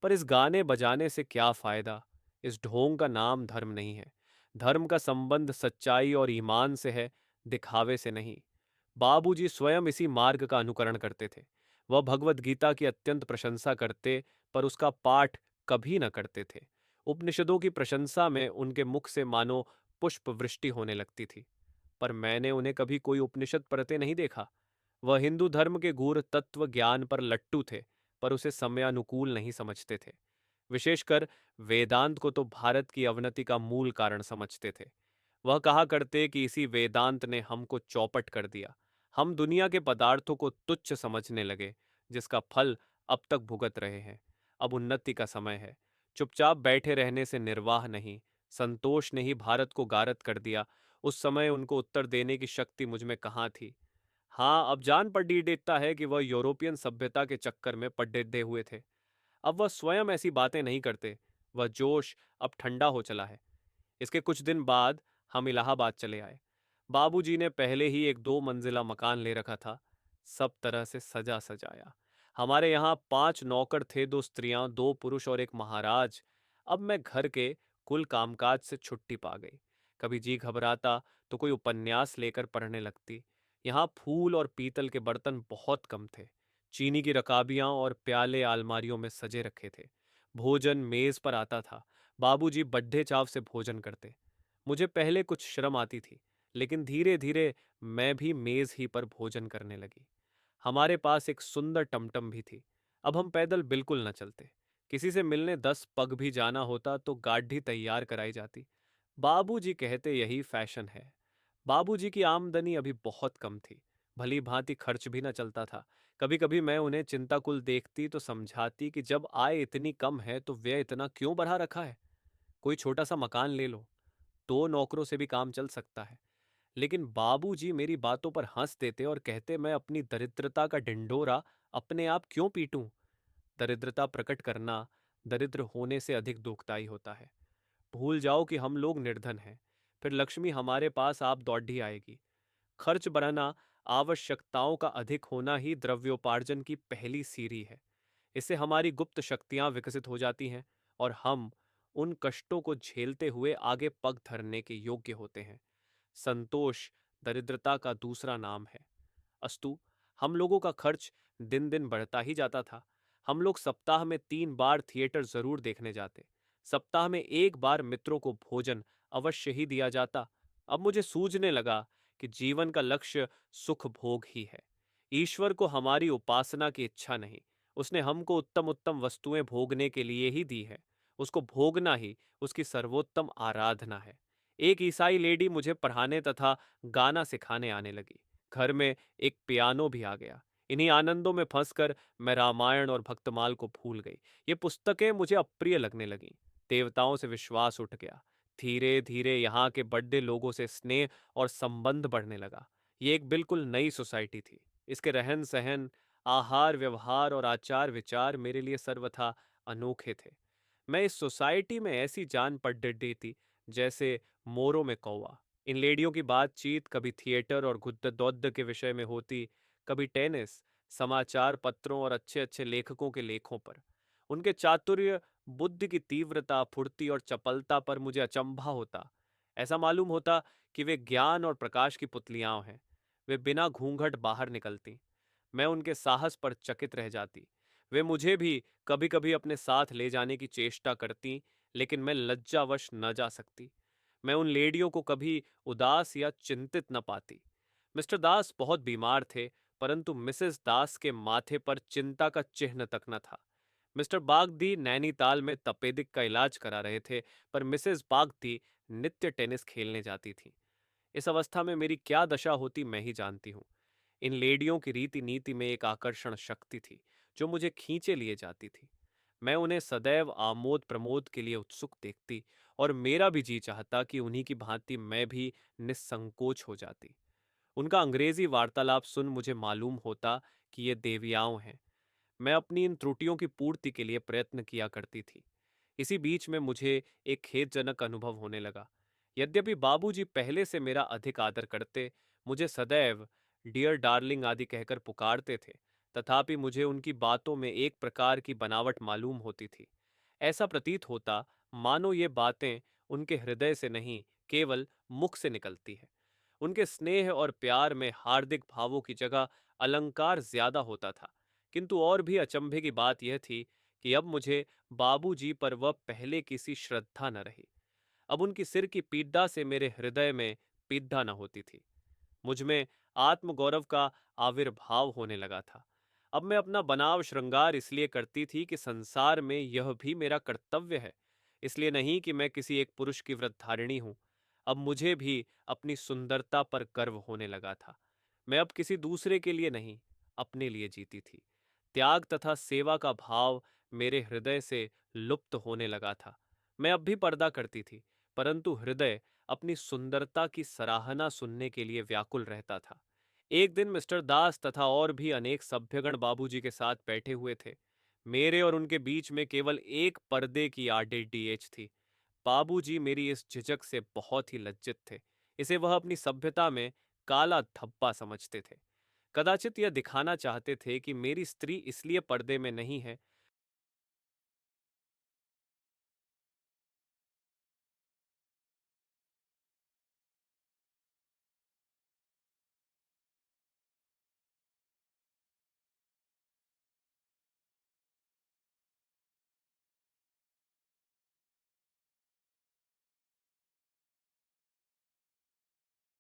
पर इस गाने बजाने से क्या फायदा? इस ढोंग का नाम धर्म नहीं है। धर्म का संबंध सच्चाई और ईमान से है, दिखावे से नहीं। बाबूजी स्वयं इसी मार्ग का अनुकरण करते थे। वह भगवत गीता की अत्यंत प्रशंसा करते, पर उसका पाठ कभी न करते थे। उपनिषदों की प्रशंसा में उनके मुख से मानो पुष्प वृष्टि होने लगती थी। पर मैंने उन्हें कभी कोई उपनिषद पढ़ते नहीं देखा। वह हिंदू धर्म के गूढ़ तत्व ज्ञान पर लट्टू थे, पर उसे समयानुकूल नहीं समझते थे। विशेषकर वेदांत को तो भारत की अवनति का मूल कारण समझते थे। वह कहा करते कि इसी वेदांत ने हमको चौपट कर दिया। हम दुनिया के पदार्थों को तुच्छ समझने लगे, जिसका फल अब तक भुगत रहे हैं। अब उन्नति का समय है। चुपचाप बैठे रहने से निर्वाह नहीं। संतोष ने ही भारत को गारत कर दिया। उस समय उनको उत्तर देने की शक्ति मुझ में कहाँ थी। हाँ, अब जान पड़ी देता है कि वह यूरोपियन सभ्यता के चक्कर में पड्डे हुए थे। अब वह स्वयं ऐसी बातें नहीं करते। वह जोश अब ठंडा हो चला है। इसके कुछ दिन बाद हम इलाहाबाद चले आए। बाबूजी ने पहले ही एक 2 मंजिला मकान ले रखा था, सब तरह से सजा सजाया। हमारे यहाँ 5 नौकर थे, 2 स्त्रियां, 2 पुरुष और एक महाराज। अब मैं घर के कुल कामकाज से छुट्टी पा गई। कभी जी घबराता तो कोई उपन्यास लेकर पढ़ने लगती। यहाँ फूल और पीतल के बर्तन बहुत कम थे। चीनी की रकाबियां और प्याले अलमारियों में सजे रखे थे। भोजन मेज पर आता था। बाबूजी बड्ढे चाव से भोजन करते। मुझे पहले कुछ शर्म आती थी, लेकिन धीरे धीरे मैं भी मेज ही पर भोजन करने लगी। हमारे पास एक सुंदर टमटम भी थी। अब हम पैदल बिल्कुल न चलते। किसी से मिलने 10 पग भी जाना होता तो गाड़ी तैयार कराई जाती। बाबूजी कहते यही फैशन है। बाबूजी की आमदनी अभी बहुत कम थी। भली भांति खर्च भी न चलता था। कभी कभी मैं उन्हें चिंताकुल देखती तो समझाती कि जब आय इतनी कम है तो व्यय इतना क्यों बढ़ा रखा है। कोई छोटा सा मकान ले लो, 2 नौकरों से भी काम चल सकता है। लेकिन बाबूजी मेरी बातों पर हंस देते और कहते मैं अपनी दरिद्रता का ढिंढोरा अपने आप क्यों पीटूं। दरिद्रता प्रकट करना दरिद्र होने से अधिक दुखदाई होता है। भूल जाओ कि हम लोग निर्धन हैं, फिर लक्ष्मी हमारे पास आप दौड़ी आएगी। खर्च बढ़ना, आवश्यकताओं का अधिक होना ही द्रव्योपार्जन की पहली सीढ़ी है। इससे हमारी गुप्त शक्तियां विकसित हो जाती हैं और हम उन कष्टों को झेलते हुए आगे पग धरने के योग्य होते हैं। संतोष दरिद्रता का दूसरा नाम है। अस्तु, हम लोगों का खर्च दिन दिन बढ़ता ही जाता था। हम लोग सप्ताह में 3 बार थिएटर जरूर देखने जाते। सप्ताह में एक बार मित्रों को भोजन अवश्य ही दिया जाता। अब मुझे सूझने लगा कि जीवन का लक्ष्य सुख भोग ही है। ईश्वर को हमारी उपासना की इच्छा नहीं। उसने हमको उत्तम उत्तम वस्तुएं भोगने के लिए ही दी है। उसको भोगना ही उसकी सर्वोत्तम आराधना है। एक ईसाई लेडी मुझे पढ़ाने तथा गाना सिखाने आने लगी। घर में एक पियानो भी आ गया। इन्हीं आनंदों में फंसकर मैं रामायण और भक्तमाल को भूल गई। ये पुस्तकें मुझे अप्रिय लगने लगीं। देवताओं से विश्वास उठ गया। धीरे धीरे यहाँ के बड़े लोगों से स्नेह और संबंध बढ़ने लगा। ये एक बिल्कुल नई सोसाइटी थी। इसके रहन सहन, आहार व्यवहार और आचार विचार मेरे लिए सर्वथा अनोखे थे। मैं इस सोसाइटी में ऐसी जान पड़ रही थी जैसे मोरों में कौवा। इन लेडियों की बातचीत कभी थिएटर और गुद्दद्दौद्द के विषय में होती, कभी टेनिस, समाचार पत्रों और अच्छे अच्छे लेखकों के लेखों पर। उनके चातुर्य, बुद्धि की तीव्रता, फुर्ती और चपलता पर मुझे अचंभा होता। ऐसा मालूम होता कि वे ज्ञान और प्रकाश की पुतलियां हैं। वे बिना घूंघट बाहर निकलती। मैं उनके साहस पर चकित रह जाती। वे मुझे भी कभी कभी अपने साथ ले जाने की चेष्टा करती, लेकिन मैं लज्जावश न जा सकती। मैं उन लेडियों को कभी उदास या चिंतित न पाती। मिस्टर दास बहुत बीमार थे, परंतु मिसेस दास के माथे पर चिंता का चिन्ह तक न था। मिस्टर बागदी नैनीताल में तपेदिक का इलाज करा रहे थे, पर मिसेस बागदी नित्य टेनिस खेलने जाती थीं। इस अवस्था में मेरी क्या दशा होती मैं ही जानती हूँ। इन लेडियों की रीति नीति में एक आकर्षण शक्ति थी जो मुझे खींचे लिए जाती थी। मैं उन्हें सदैव आमोद प्रमोद के लिए उत्सुक देखती और मेरा भी जी चाहता कि उन्हीं की भांति मैं भी निस्संकोच हो जाती। उनका अंग्रेजी वार्तालाप सुन मुझे मालूम होता कि ये देवियाओं हैं। मैं अपनी इन त्रुटियों की पूर्ति के लिए प्रयत्न किया करती थी। इसी बीच में मुझे एक खेदजनक अनुभव होने लगा। यद्यपि बाबूजी पहले से मेरा अधिक आदर करते, मुझे सदैव डियर डार्लिंग आदि कहकर पुकारते थे, तथापि मुझे उनकी बातों में एक प्रकार की बनावट मालूम होती थी। ऐसा प्रतीत होता मानो ये बातें उनके हृदय से नहीं, केवल मुख से निकलती है। उनके स्नेह और प्यार में हार्दिक भावों की जगह अलंकार ज्यादा होता था। किंतु और भी अचंभे की बात यह थी कि अब मुझे बाबूजी पर वह पहले किसी श्रद्धा न रही। अब उनकी सिर की पीड़ा से मेरे हृदय में पीड़ा न होती थी। मुझ में आत्मगौरव का आविर्भाव होने लगा था। अब मैं अपना बनाव श्रृंगार इसलिए करती थी कि संसार में यह भी मेरा कर्तव्य है, इसलिए नहीं कि मैं किसी एक पुरुष की व्रतधारिणी हूं। अब मुझे भी अपनी सुंदरता पर गर्व होने लगा था। मैं अब किसी दूसरे के लिए नहीं, अपने लिए जीती थी। त्याग तथा सेवा का भाव मेरे हृदय से लुप्त होने लगा था। मैं अब भी पर्दा करती थी, परंतु हृदय अपनी सुंदरता की सराहना सुनने के लिए व्याकुल रहता था। एक दिन मिस्टर दास तथा और भी अनेक सभ्यगण बाबूजी के साथ बैठे हुए थे। मेरे और उनके बीच में केवल एक पर्दे की आड़ेडीएच थी। बाबूजी मेरी इस झिझक से बहुत ही लज्जित थे। इसे वह अपनी सभ्यता में काला धब्बा समझते थे। कदाचित यह दिखाना चाहते थे कि मेरी स्त्री इसलिए पर्दे में नहीं है